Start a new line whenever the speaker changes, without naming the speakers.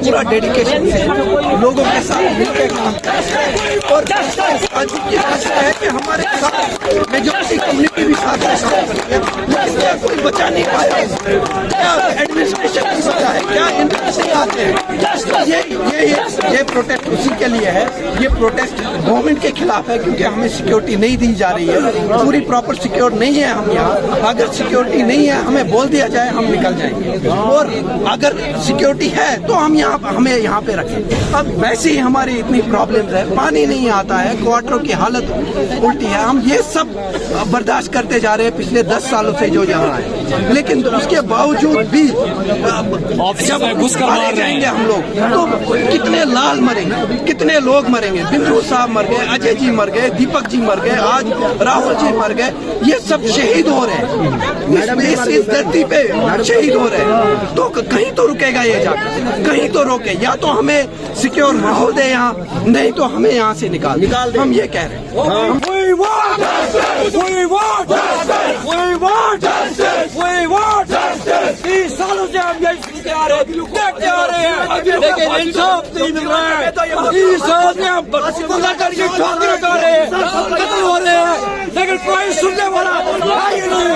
पूरा डेडिकेशन से लोगों के साथ मिलकर काम करते हैं और आज ये फैसला है कि हमारे साथ मेजॉरिटी कम्युनिटी भी साथ में काम करती है, लेकिन क्या कोई बचा नहीं पाया? क्या एडमिनिस्ट्रेशन नहीं बचा है? क्या इंटरेस्ट आते हैं? ये प्रोटेस्ट उसी के लिए है। ये प्रोटेस्ट गवर्नमेंट के खिलाफ है क्योंकि हमें सिक्योरिटी नहीं दी जा रही है, पूरी प्रॉपर सिक्योर नहीं है हम यहाँ। अगर सिक्योरिटी नहीं है, हमें बोल दिया जाए, हम निकल जाएंगे, और अगर सिक्योरिटी है तो हमें यहाँ पे रखें। अब वैसे ही हमारी इतनी प्रॉब्लम्स है, पानी नहीं आता है, क्वार्टरों की हालत उल्टी है। हम ये सब बर्दाश्त करते जा रहे हैं पिछले 10 सालों से जो यहाँ है, लेकिन उसके बावजूद भी जब मारे जाएंगे हम लोग तो कितने लाल मरेंगे, कितने लोग मरेंगे। बिंदु साहब मर गए, अजय जी मर गए, दीपक जी मर गए, आज राहुल जी मर गए। ये सब शहीद हो रहे हैं, इस धरती पे शहीद हो रहे हैं। तो कहीं तो रुकेगा ये जाकर, कहीं तो रोके, या तो हमें सिक्योर माहौल दे यहाँ, नहीं तो हमें यहाँ से निकाल दे। हम ये कह रहे हैं।
सालों से हम यही सुनते आ रहे हैं, लेकिन इंसाफ नहीं मिल रहा है। 30 साल से हम करके ठोकरे खा रहे हैं, कत्ल हो रहे हैं, लेकिन कोई सुनने वाला है ही नहीं।